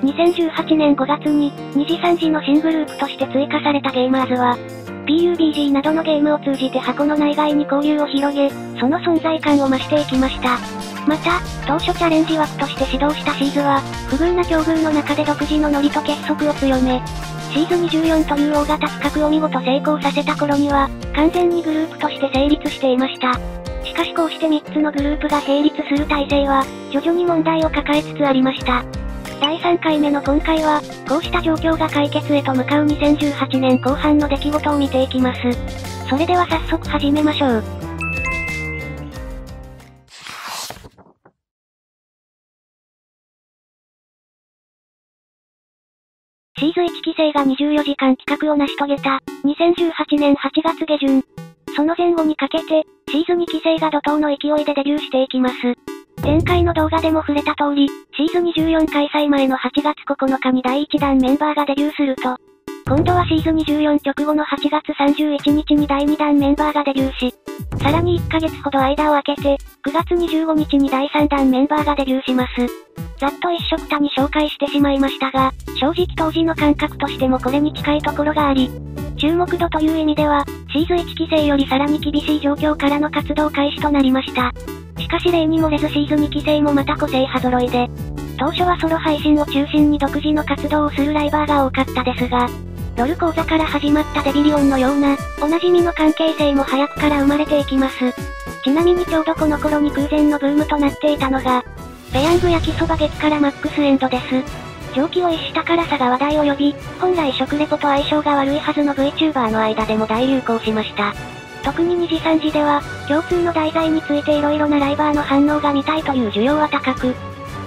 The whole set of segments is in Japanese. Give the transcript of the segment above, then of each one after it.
2018年5月に、2次3次の新グループとして追加されたゲーマーズは、PUBG などのゲームを通じて箱の内外に交流を広げ、その存在感を増していきました。また、当初チャレンジ枠として始動したシーズは、不遇な境遇の中で独自のノリと結束を強め、シーズ24という大型企画を見事成功させた頃には、完全にグループとして成立していました。しかしこうして3つのグループが並立する体制は、徐々に問題を抱えつつありました。第3回目の今回は、こうした状況が解決へと向かう2018年後半の出来事を見ていきます。それでは早速始めましょう。シーズ1規制が24時間企画を成し遂げた、2018年8月下旬。その前後にかけて、シーズ2規制が怒涛の勢いでデビューしていきます。前回の動画でも触れた通り、シーズ24開催前の8月9日に第1弾メンバーがデビューすると、今度はシーズ24直後の8月31日に第2弾メンバーがデビューし、さらに1ヶ月ほど間を空けて、9月25日に第3弾メンバーがデビューします。ざっと一緒くたに紹介してしまいましたが、正直当時の感覚としてもこれに近いところがあり、注目度という意味では、シーズ1規制よりさらに厳しい状況からの活動開始となりました。しかし例に漏れずシーズ2規制もまた個性派揃いで、当初はソロ配信を中心に独自の活動をするライバーが多かったですが、ロル講座から始まったデビリオンのような、おなじみの関係性も早くから生まれていきます。ちなみにちょうどこの頃に空前のブームとなっていたのが、ペヤング焼きそば激辛マックスエンドです。蒸気を逸した辛さが話題を呼び、本来食レポと相性が悪いはずの VTuber の間でも大流行しました。特に2次3次では、共通の題材について色々なライバーの反応が見たいという需要は高く、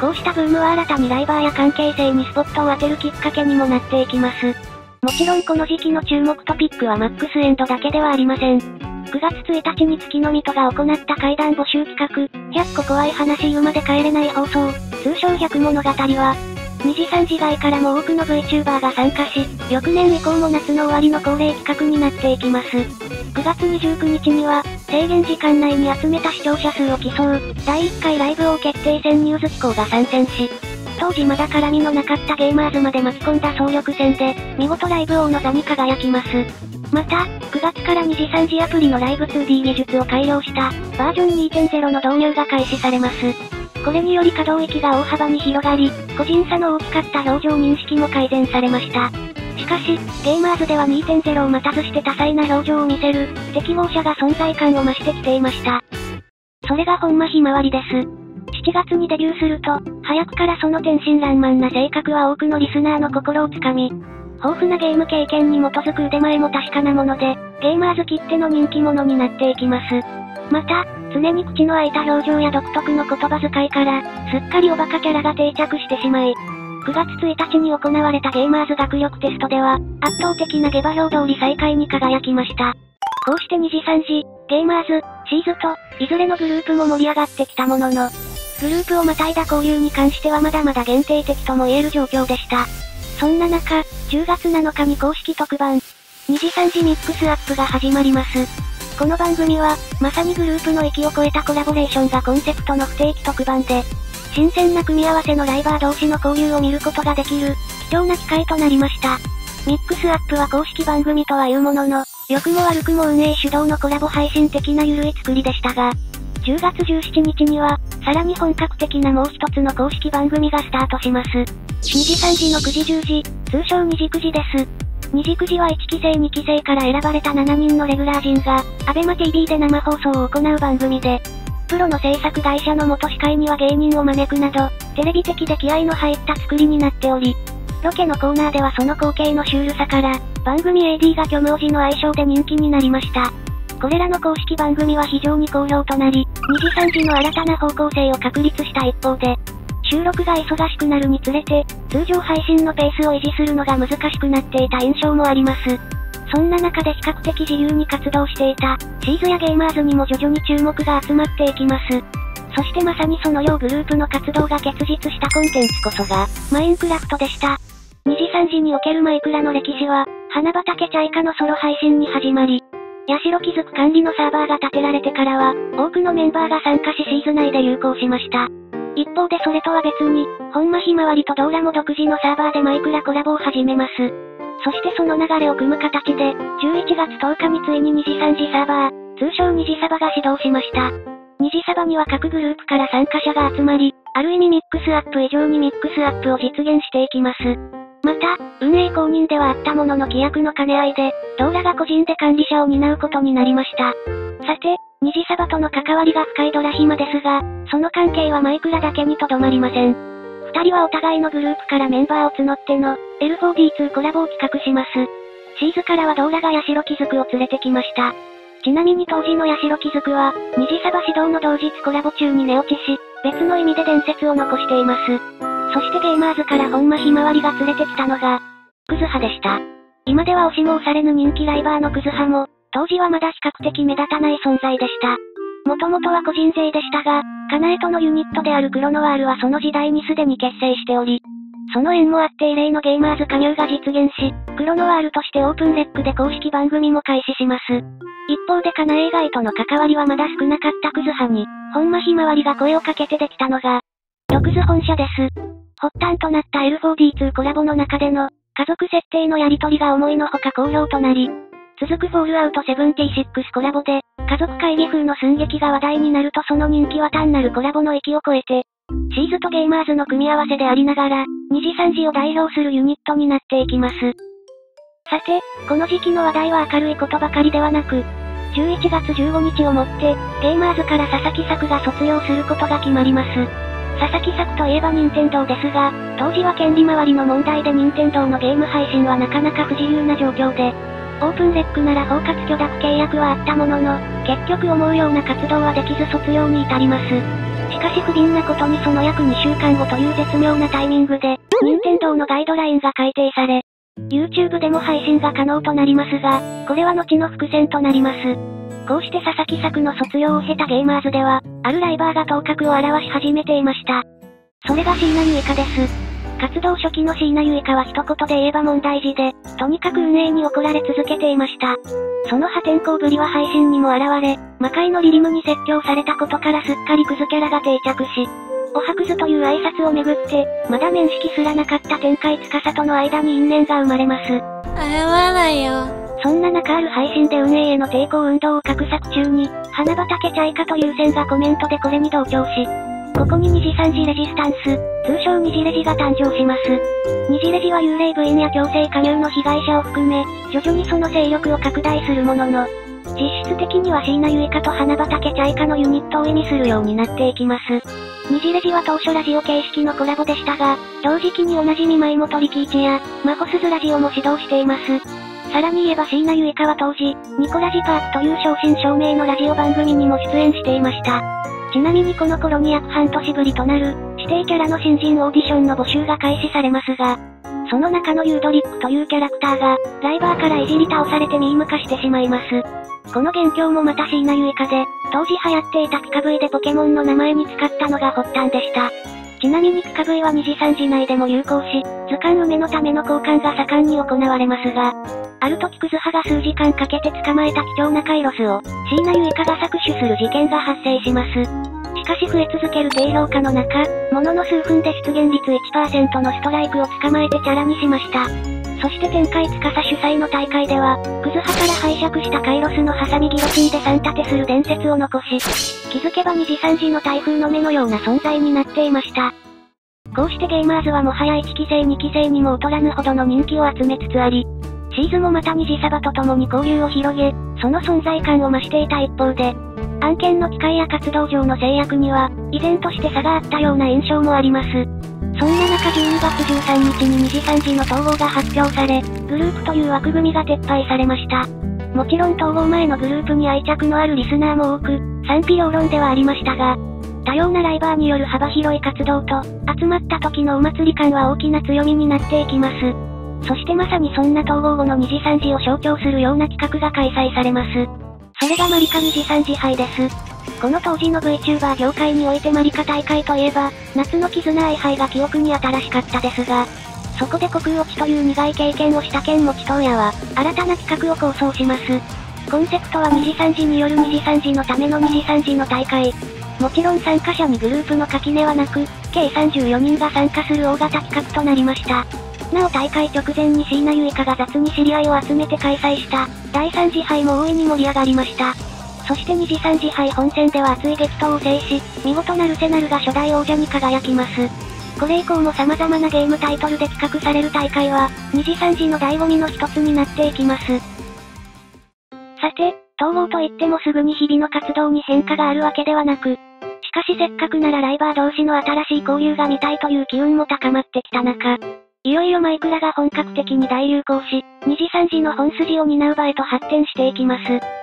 こうしたブームは新たにライバーや関係性にスポットを当てるきっかけにもなっていきます。もちろんこの時期の注目トピックはマックスエンドだけではありません。9月1日に月の水戸が行った怪談募集企画、100個怖い話言うまで帰れない放送、通称100物語は、2次3次外からも多くの VTuber が参加し、翌年以降も夏の終わりの恒例企画になっていきます。9月29日には、制限時間内に集めた視聴者数を競う、第1回ライブ王決定戦ニューズ機構が参戦し、当時まだ絡みのなかったゲーマーズまで巻き込んだ総力戦で、見事ライブ王の座に輝きます。また、9月から2次3次アプリのライブ 2D 技術を改良した、バージョン 2.0 の導入が開始されます。これにより可動域が大幅に広がり、個人差の大きかった表情認識も改善されました。しかし、ゲーマーズでは 2.0 を待たずして多彩な表情を見せる、適合者が存在感を増してきていました。それが本間ひまわりです。7月にデビューすると、早くからその天真爛漫な性格は多くのリスナーの心をつかみ、豊富なゲーム経験に基づく腕前も確かなもので、ゲーマーズきっての人気者になっていきます。また、常に口の開いた表情や独特の言葉遣いから、すっかりおバカキャラが定着してしまい、9月1日に行われたゲーマーズ学力テストでは、圧倒的な下馬評通り最下位に輝きました。こうして2次3次、ゲーマーズ、シーズと、いずれのグループも盛り上がってきたものの、グループをまたいだ交流に関してはまだまだ限定的とも言える状況でした。そんな中、10月7日に公式特番、2次3次ミックスアップが始まります。この番組は、まさにグループの域を超えたコラボレーションがコンセプトの不定期特番で、新鮮な組み合わせのライバー同士の交流を見ることができる、貴重な機会となりました。ミックスアップは公式番組とはいうものの、良くも悪くも運営主導のコラボ配信的な緩い作りでしたが、10月17日には、さらに本格的なもう一つの公式番組がスタートします。2次3次の9時10時、通称2時9時です。2時9時は1期生2期生から選ばれた7人のレギュラー陣が、ABEMATV で生放送を行う番組で、プロの制作会社の元司会には芸人を招くなど、テレビ的で気合の入った作りになっており、ロケのコーナーではその光景のシュールさから、番組 AD が虚無おじの愛称で人気になりました。これらの公式番組は非常に好評となり、2次3次の新たな方向性を確立した一方で、収録が忙しくなるにつれて、通常配信のペースを維持するのが難しくなっていた印象もあります。そんな中で比較的自由に活動していた、シーズやゲーマーズにも徐々に注目が集まっていきます。そしてまさにそのようグループの活動が結実したコンテンツこそが、マインクラフトでした。2次3次におけるマイクラの歴史は、花畑チャイカのソロ配信に始まり、八代気づく管理のサーバーが建てられてからは、多くのメンバーが参加しシーズ内で流行しました。一方でそれとは別に、本間ひまわりとドーラも独自のサーバーでマイクラコラボを始めます。そしてその流れを組む形で、11月10日についに二次三次サーバー、通称二次サバが始動しました。二次サバには各グループから参加者が集まり、ある意味ミックスアップ以上にミックスアップを実現していきます。また、運営公認ではあったものの規約の兼ね合いで、ドーラが個人で管理者を担うことになりました。さて、二次サバとの関わりが深いドラヒマですが、その関係はマイクラだけにとどまりません。二人はお互いのグループからメンバーを募っての、L4D2 コラボを企画します。シーズからはドーラがヤシロキズクを連れてきました。ちなみに当時のヤシロキズクは、二次サバ始動の同日コラボ中に寝落ちし、別の意味で伝説を残しています。そしてゲーマーズから本間ひまわりが連れてきたのが、クズハでした。今では押しも押されぬ人気ライバーのクズハも、当時はまだ比較的目立たない存在でした。もともとは個人勢でしたが、カナエとのユニットであるクロノワールはその時代にすでに結成しており、その縁もあって異例のゲーマーズ加入が実現し、クロノワールとしてオープンレックで公式番組も開始します。一方でカナエ以外との関わりはまだ少なかったクズハに、本間ひまわりが声をかけてできたのが、ヨクズ本社です。発端となった L4D2 コラボの中での、家族設定のやりとりが思いのほか好評となり、続くフォールアウト76コラボで、家族会議風の寸劇が話題になるとその人気は単なるコラボの域を超えて、シーズとゲーマーズの組み合わせでありながら、二次三次を代表するユニットになっていきます。さて、この時期の話題は明るいことばかりではなく、11月15日をもって、ゲーマーズから佐々木作が卒業することが決まります。佐々木作といえば任天堂ですが、当時は権利回りの問題で任天堂のゲーム配信はなかなか不自由な状況で、オープンレックなら包括許諾契約はあったものの、結局思うような活動はできず卒業に至ります。しかし不憫なことにその約2週間後という絶妙なタイミングで、任天堂のガイドラインが改定され、YouTube でも配信が可能となりますが、これは後の伏線となります。こうして佐々木作の卒業を経たゲーマーズでは、あるライバーが頭角を現し始めていました。それが椎名結花です。活動初期の椎名結花は一言で言えば問題児で、とにかく運営に怒られ続けていました。その破天荒ぶりは配信にも現れ、魔界のリリムに説教されたことからすっかりクズキャラが定着し、おはくずという挨拶をめぐって、まだ面識すらなかった天海司との間に因縁が生まれます。謝らないよ。そんな中ある配信で運営への抵抗運動を画策中に、花畑チャイカという線がコメントでこれに同調し、ここに二次三次レジスタンス、通称二次レジが誕生します。二次レジは幽霊部員や強制加入の被害者を含め、徐々にその勢力を拡大するものの、実質的には椎名結花と花畑チャイカのユニットを意味するようになっていきます。二次レジは当初ラジオ形式のコラボでしたが、同時期におなじみマイモトリキイチや、マホスズラジオも指導しています。さらに言えば椎名結花は当時、ニコラジパークという正真正銘のラジオ番組にも出演していました。ちなみにこの頃に約半年ぶりとなる、指定キャラの新人オーディションの募集が開始されますが、その中のユードリックというキャラクターが、ライバーからいじり倒されてミーム化してしまいます。この元凶もまた椎名結花で、当時流行っていたピカブイでポケモンの名前に使ったのが発端でした。ちなみにピカブイは二次三次内でも流行し、図鑑埋めのための交換が盛んに行われますが、ある時クズハが数時間かけて捕まえた貴重なカイロスを、椎名結花が搾取する事件が発生します。しかし増え続ける低評価の中、ものの数分で出現率 1% のストライクを捕まえてチャラにしました。そして天海司主催の大会では、クズハから拝借したカイロスのハサミギロチンで3立てする伝説を残し、気づけば二次三次の台風の目のような存在になっていました。こうしてゲーマーズはもはや1期生2期生にも劣らぬほどの人気を集めつつあり、シーズもまた二次サバと共に交流を広げ、その存在感を増していた一方で、案件の機会や活動上の制約には、依然として差があったような印象もあります。そんな中12月13日に二次三次の統合が発表され、グループという枠組みが撤廃されました。もちろん統合前のグループに愛着のあるリスナーも多く、賛否両論ではありましたが、多様なライバーによる幅広い活動と、集まった時のお祭り感は大きな強みになっていきます。そしてまさにそんな統合後の二次三次を象徴するような企画が開催されます。それがマリカ二次三次杯です。この当時の VTuber 業界においてマリカ大会といえば、夏の絆愛杯が記憶に新しかったですが、そこで虚空落ちという苦い経験をした剣持東也は、新たな企画を構想します。コンセプトは二次三次による二次三次のための二次三次の大会。もちろん参加者にグループの垣根はなく、計34人が参加する大型企画となりました。なお大会直前に椎名結花が雑に知り合いを集めて開催した、第3次杯も大いに盛り上がりました。そして2次3次杯本戦では熱い激闘を制し、見事なルセナルが初代王者に輝きます。これ以降も様々なゲームタイトルで企画される大会は、2次3次の醍醐味の一つになっていきます。さて、統合といってもすぐに日々の活動に変化があるわけではなく、しかしせっかくならライバー同士の新しい交流が見たいという機運も高まってきた中、いよいよマイクラが本格的に大流行し、2次3次の本筋を担う場へと発展していきます。